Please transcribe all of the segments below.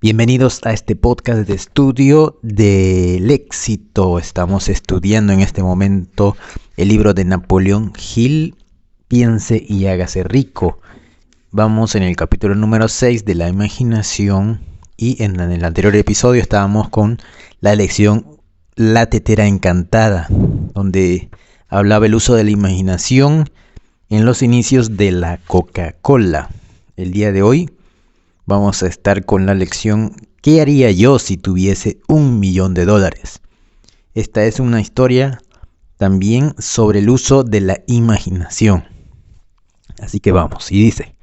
Bienvenidos a este podcast de estudio del éxito. Estamos estudiando en este momento el libro de Napoleón Hill, Piense y hágase rico. Vamos en el capítulo número 6 de la imaginación y en el anterior episodio estábamos con la lección La tetera encantada, donde hablaba el uso de la imaginación en los inicios de la Coca-Cola. El día de hoy vamos a estar con la lección ¿Qué haría yo si tuviese $1.000.000? Esta es una historia también sobre el uso de la imaginación. Así que vamos, y dice: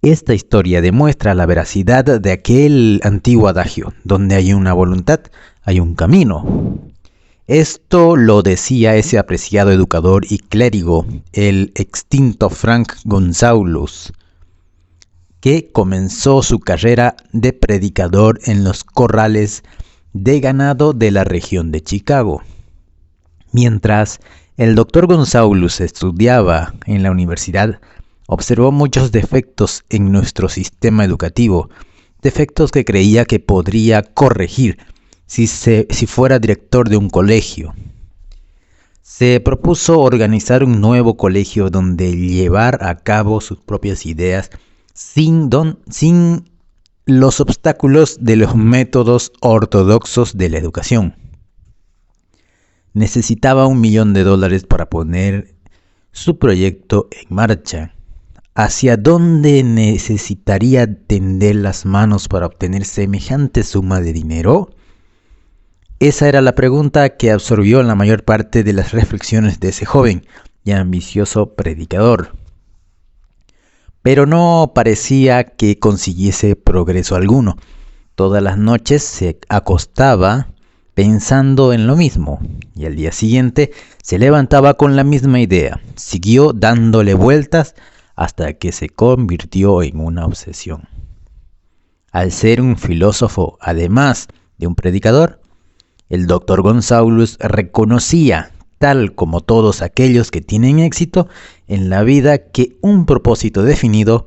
esta historia demuestra la veracidad de aquel antiguo adagio: donde hay una voluntad, hay un camino. Esto lo decía ese apreciado educador y clérigo, el extinto Frank Gonsaulus, que comenzó su carrera de predicador en los corrales de ganado de la región de Chicago. Mientras el doctor Gonsaulus estudiaba en la universidad, observó muchos defectos en nuestro sistema educativo, defectos que creía que podría corregir si fuera director de un colegio. Se propuso organizar un nuevo colegio donde llevar a cabo sus propias ideas sin los obstáculos de los métodos ortodoxos de la educación. Necesitaba $1.000.000 para poner su proyecto en marcha. ¿Hacia dónde necesitaría tender las manos para obtener semejante suma de dinero? Esa era la pregunta que absorbió la mayor parte de las reflexiones de ese joven y ambicioso predicador. Pero no parecía que consiguiese progreso alguno. Todas las noches se acostaba pensando en lo mismo, y al día siguiente se levantaba con la misma idea. Siguió dándole vueltas hasta que se convirtió en una obsesión. Al ser un filósofo, además de un predicador, el doctor Gonsaulus reconocía, tal como todos aquellos que tienen éxito en la vida, que un propósito definido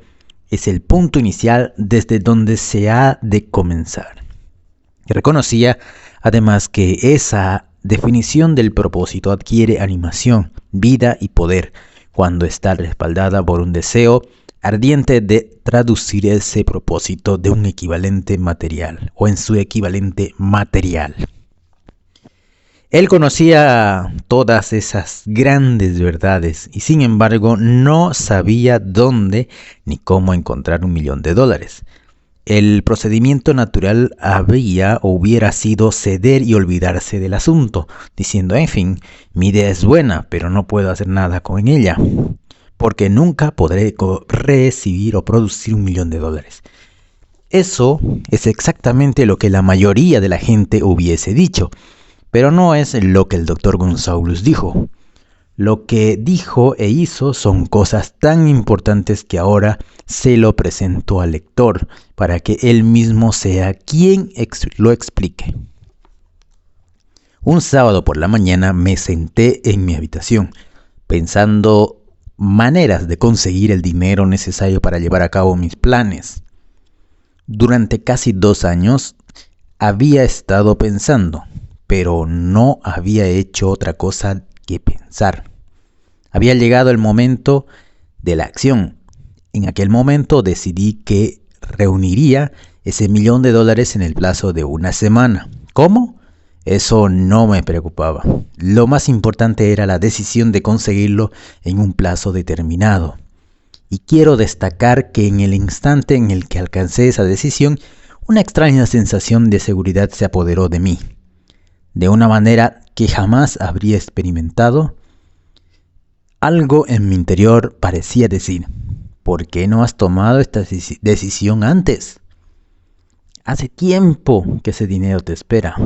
es el punto inicial desde donde se ha de comenzar. Reconocía además que esa definición del propósito adquiere animación, vida y poder cuando está respaldada por un deseo ardiente de traducir ese propósito de un equivalente material o en su equivalente material. Él conocía todas esas grandes verdades y sin embargo no sabía dónde ni cómo encontrar $1.000.000. El procedimiento natural hubiera sido ceder y olvidarse del asunto, diciendo: en fin, mi idea es buena, pero no puedo hacer nada con ella, porque nunca podré recibir o producir $1.000.000. Eso es exactamente lo que la mayoría de la gente hubiese dicho. Pero no es lo que el doctor Gonsaulus dijo. Lo que dijo e hizo son cosas tan importantes que ahora se lo presento al lector para que él mismo sea quien lo explique. Un sábado por la mañana me senté en mi habitación pensando maneras de conseguir el dinero necesario para llevar a cabo mis planes. Durante casi 2 años había estado pensando, pero no había hecho otra cosa que pensar. Había llegado el momento de la acción. En aquel momento decidí que reuniría ese $1.000.000 en el plazo de una semana. ¿Cómo? Eso no me preocupaba. Lo más importante era la decisión de conseguirlo en un plazo determinado. Y quiero destacar que en el instante en el que alcancé esa decisión, una extraña sensación de seguridad se apoderó de mí. De una manera que jamás habría experimentado, algo en mi interior parecía decir: ¿por qué no has tomado esta decisión antes? Hace tiempo que ese dinero te espera.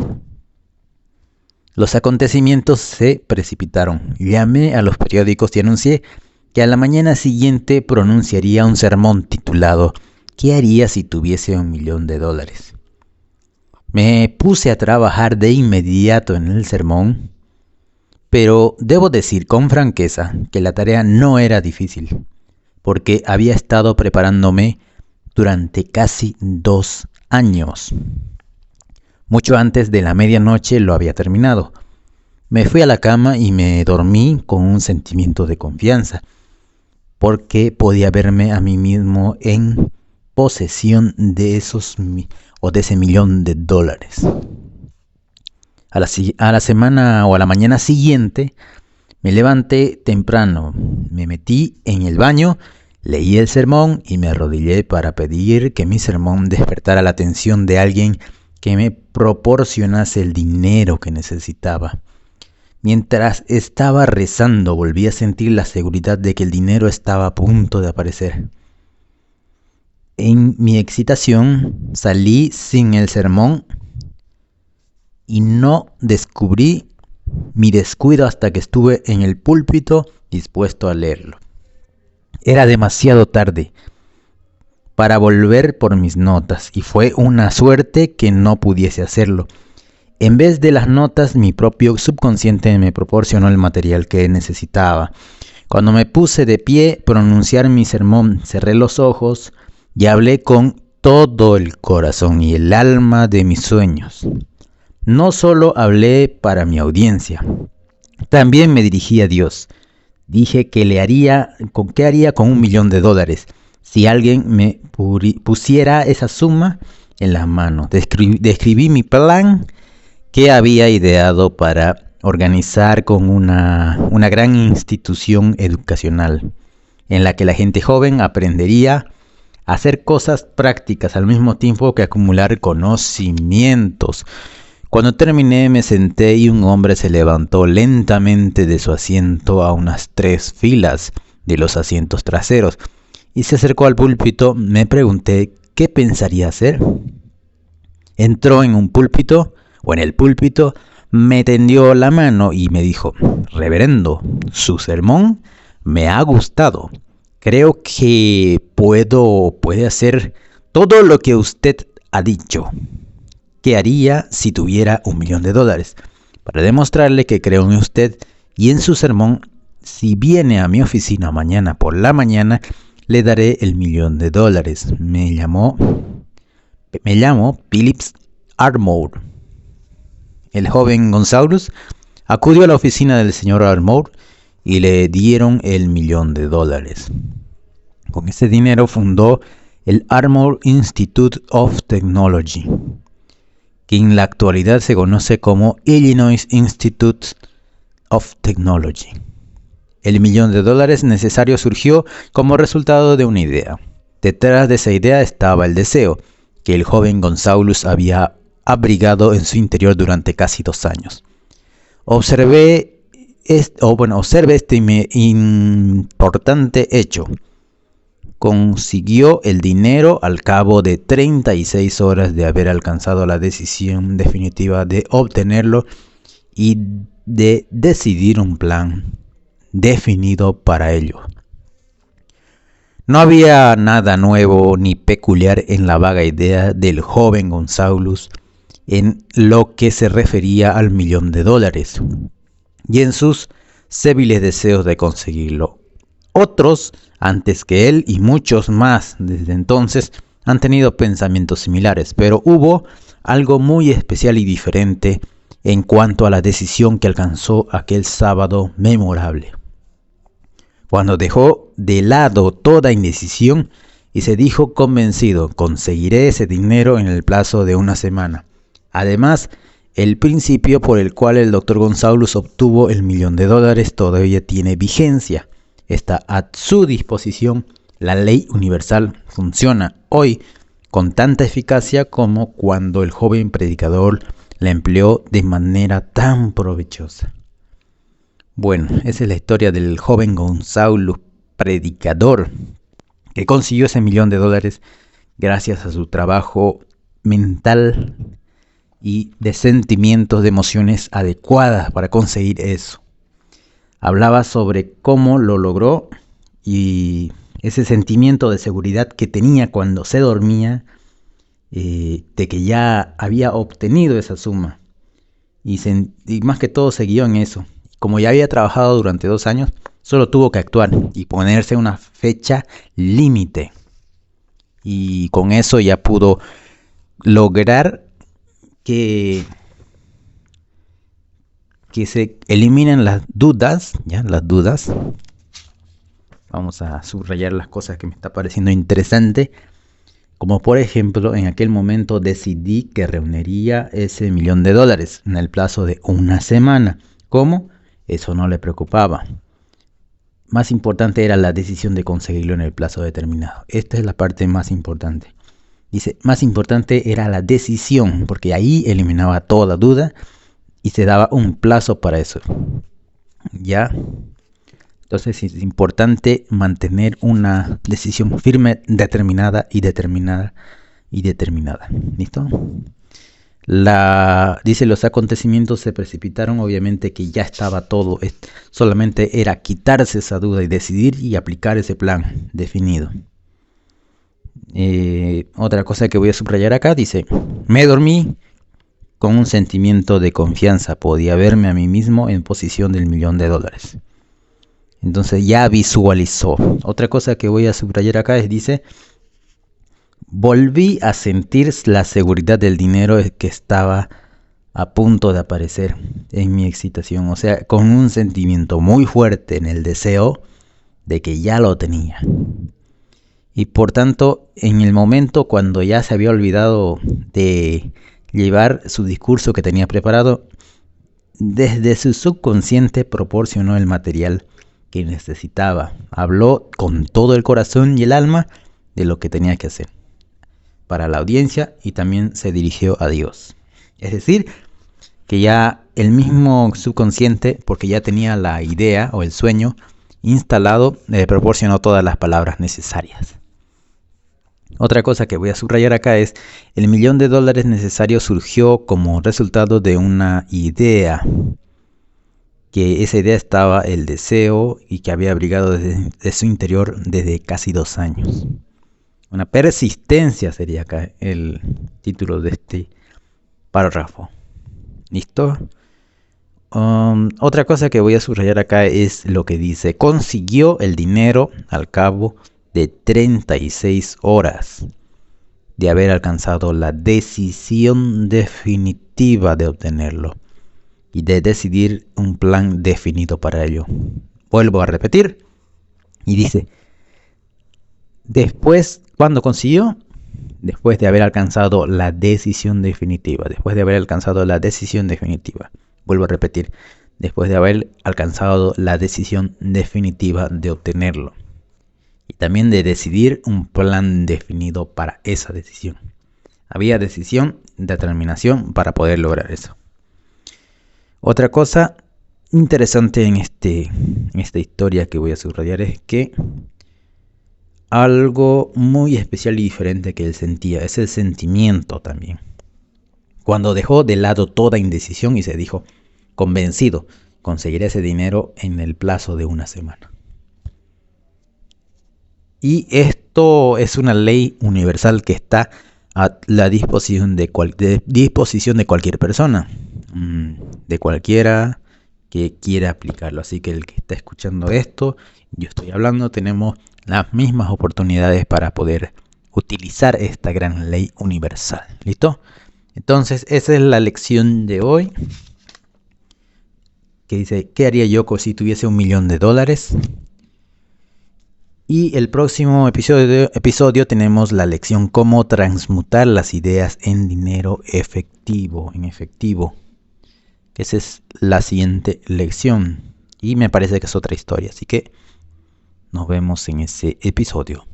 Los acontecimientos se precipitaron. Llamé a los periódicos y anuncié que a la mañana siguiente pronunciaría un sermón titulado ¿Qué haría si tuviese $1.000.000? Me puse a trabajar de inmediato en el sermón, pero debo decir con franqueza que la tarea no era difícil, porque había estado preparándome durante casi 2 años. Mucho antes de la medianoche lo había terminado. Me fui a la cama y me dormí con un sentimiento de confianza, porque podía verme a mí mismo en posesión de ese $1.000.000. A la semana o a la mañana siguiente me levanté temprano, me metí en el baño, leí el sermón y me arrodillé para pedir que mi sermón despertara la atención de alguien que me proporcionase el dinero que necesitaba. Mientras estaba rezando, volví a sentir la seguridad de que el dinero estaba a punto de aparecer. En mi excitación salí sin el sermón y no descubrí mi descuido hasta que estuve en el púlpito dispuesto a leerlo. Era demasiado tarde para volver por mis notas y fue una suerte que no pudiese hacerlo. En vez de las notas, mi propio subconsciente me proporcionó el material que necesitaba. Cuando me puse de pie, pronunciar mi sermón, cerré los ojos y hablé con todo el corazón y el alma de mis sueños. No solo hablé para mi audiencia, también me dirigí a Dios. Dije que ¿qué haría con $1.000.000 si alguien me pusiera esa suma en las manos? Describí mi plan que había ideado para organizar con una gran institución educacional en la que la gente joven aprendería a hacer cosas prácticas al mismo tiempo que acumular conocimientos. Cuando terminé me senté y un hombre se levantó lentamente de su asiento a unas 3 filas de los asientos traseros y se acercó al púlpito. Me pregunté qué pensaría hacer. Entró en el púlpito, me tendió la mano y me dijo: «Reverendo, su sermón me ha gustado. Creo que puede hacer todo lo que usted ha dicho. ¿Qué haría si tuviera $1.000.000? Para demostrarle que creo en usted y en su sermón, si viene a mi oficina mañana por la mañana, le daré $1.000.000. Me llamo Phillips Ardmore». El joven Gonzalus acudió a la oficina del señor Ardmore y le dieron $1.000.000. Con ese dinero fundó el Ardmore Institute of Technology, que en la actualidad se conoce como Illinois Institute of Technology. El $1.000.000 necesario surgió como resultado de una idea. Detrás de esa idea estaba el deseo que el joven Gonzalus había abrigado en su interior durante casi 2 años. Observe este importante hecho. Consiguió el dinero al cabo de 36 horas de haber alcanzado la decisión definitiva de obtenerlo y de decidir un plan definido para ello. No había nada nuevo ni peculiar en la vaga idea del joven Gonzalus en lo que se refería al $1.000.000 y en sus séviles deseos de conseguirlo. Otros, antes que él y muchos más desde entonces, han tenido pensamientos similares, pero hubo algo muy especial y diferente en cuanto a la decisión que alcanzó aquel sábado memorable, cuando dejó de lado toda indecisión y se dijo convencido: conseguiré ese dinero en el plazo de una semana. Además, el principio por el cual el Dr. Gonzalus obtuvo $1.000.000 todavía tiene vigencia. Está a su disposición. La ley universal funciona hoy con tanta eficacia como cuando el joven predicador la empleó de manera tan provechosa. Bueno, esa es la historia del joven Gonzalus, predicador, que consiguió ese $1.000.000 gracias a su trabajo mental y de sentimientos, de emociones adecuadas para conseguir eso. Hablaba sobre cómo lo logró y ese sentimiento de seguridad que tenía cuando se dormía, de que ya había obtenido esa suma. Y más que todo se guió en eso. Como ya había trabajado durante 2 años, solo tuvo que actuar y ponerse una fecha límite. Y con eso ya pudo lograr que se eliminen las dudas, ¿ya? Las dudas. Vamos a subrayar las cosas que me está pareciendo interesante. Como por ejemplo, en aquel momento decidí que reuniría ese $1.000.000 en el plazo de una semana. ¿Cómo? Eso no le preocupaba. Más importante era la decisión de conseguirlo en el plazo determinado. Esta es la parte más importante. Dice, más importante era la decisión, porque ahí eliminaba toda duda y se daba un plazo para eso. ¿Ya? Entonces es importante mantener una decisión firme, determinada. ¿Listo? Dice, los acontecimientos se precipitaron, obviamente que ya estaba todo, solamente era quitarse esa duda y decidir y aplicar ese plan definido. Otra cosa que voy a subrayar acá, dice, me dormí con un sentimiento de confianza, podía verme a mí mismo en posición del $1.000.000. Entonces ya visualizó. Otra cosa que voy a subrayar acá es, dice, volví a sentir la seguridad del dinero que estaba a punto de aparecer en mi excitación. O sea, con un sentimiento muy fuerte en el deseo de que ya lo tenía. Y por tanto, en el momento cuando ya se había olvidado de llevar su discurso que tenía preparado, desde su subconsciente proporcionó el material que necesitaba. Habló con todo el corazón y el alma de lo que tenía que hacer para la audiencia y también se dirigió a Dios. Es decir, que ya el mismo subconsciente, porque ya tenía la idea o el sueño instalado, proporcionó todas las palabras necesarias. Otra cosa que voy a subrayar acá es, el $1.000.000 necesario surgió como resultado de una idea, que esa idea estaba el deseo y que había abrigado desde su interior desde casi 2 años. Una persistencia sería acá el título de este párrafo. ¿Listo? Otra cosa que voy a subrayar acá es lo que dice, consiguió el dinero al cabo de 36 horas de haber alcanzado la decisión definitiva de obtenerlo y de decidir un plan definido para ello. Vuelvo a repetir y dice, después, ¿cuándo consiguió? Después de haber alcanzado la decisión definitiva. Vuelvo a repetir, después de haber alcanzado la decisión definitiva de obtenerlo. Y también de decidir un plan definido para esa decisión. Había decisión, determinación para poder lograr eso. Otra cosa interesante en esta historia que voy a subrayar es que algo muy especial y diferente que él sentía es el sentimiento también. Cuando dejó de lado toda indecisión y se dijo, convencido, conseguiré ese dinero en el plazo de una semana. Y esto es una ley universal que está a la disposición de cualquier persona, de cualquiera que quiera aplicarlo. Así que el que está escuchando esto, yo estoy hablando, tenemos las mismas oportunidades para poder utilizar esta gran ley universal. ¿Listo? Entonces, esa es la lección de hoy. Que dice, ¿qué haría yo si tuviese $1.000.000? Y el próximo episodio tenemos la lección cómo transmutar las ideas en dinero efectivo, que esa es la siguiente lección. Y me parece que es otra historia, así que nos vemos en ese episodio.